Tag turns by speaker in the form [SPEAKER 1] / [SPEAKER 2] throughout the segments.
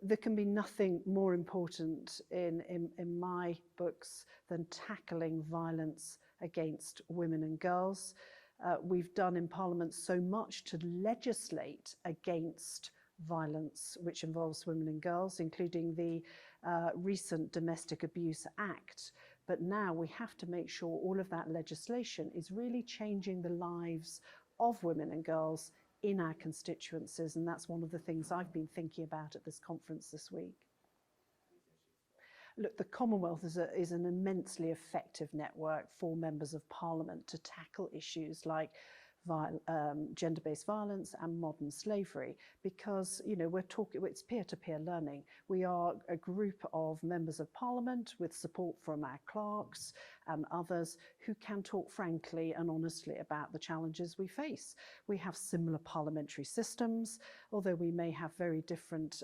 [SPEAKER 1] There can be nothing more important in my books than tackling violence against women and girls. We've done in Parliament so much to legislate against violence which involves women and girls, including the recent Domestic Abuse Act. But now we have to make sure all of that legislation is really changing the lives of women and girls in our constituencies, and that's one of the things I've been thinking about at this conference this week. Look, the Commonwealth is an immensely effective network for members of Parliament to tackle issues like gender-based violence and modern slavery, because it's peer-to-peer learning. We are a group of members of Parliament with support from our clerks and others who can talk frankly and honestly about the challenges we face. We have similar parliamentary systems, although we may have very different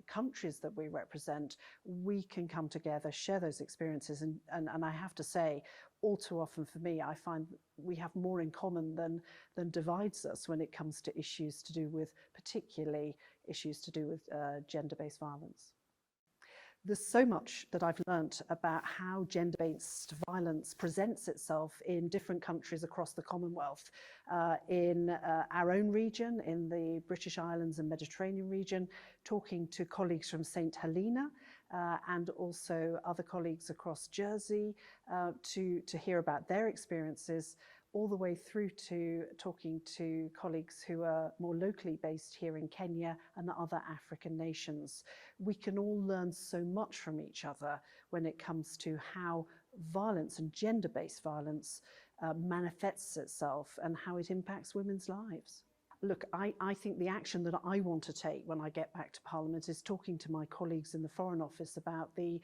[SPEAKER 1] countries that we represent. We can come together, share those experiences, and I have to say, all too often for me, I find we have more in common than divides us when it comes to issues to do with, particularly issues to do with gender-based violence. There's so much that I've learnt about how gender-based violence presents itself in different countries across the Commonwealth. In our own region, in the British Islands and Mediterranean region, talking to colleagues from St Helena and also other colleagues across Jersey to hear about their experiences, all the way through to talking to colleagues who are more locally based here in Kenya and other African nations. We can all learn so much from each other when it comes to how violence and gender-based violence manifests itself and how it impacts women's lives. Look, I think the action that I want to take when I get back to Parliament is talking to my colleagues in the Foreign Office about the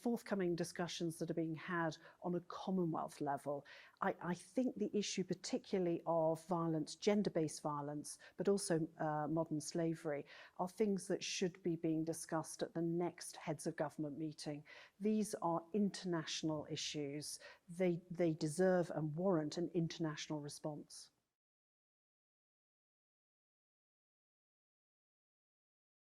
[SPEAKER 1] forthcoming discussions that are being had on a Commonwealth level. I think the issue particularly of violence, gender-based violence, but also modern slavery, are things that should be being discussed at the next Heads of Government meeting. These are international issues. They deserve and warrant an international response.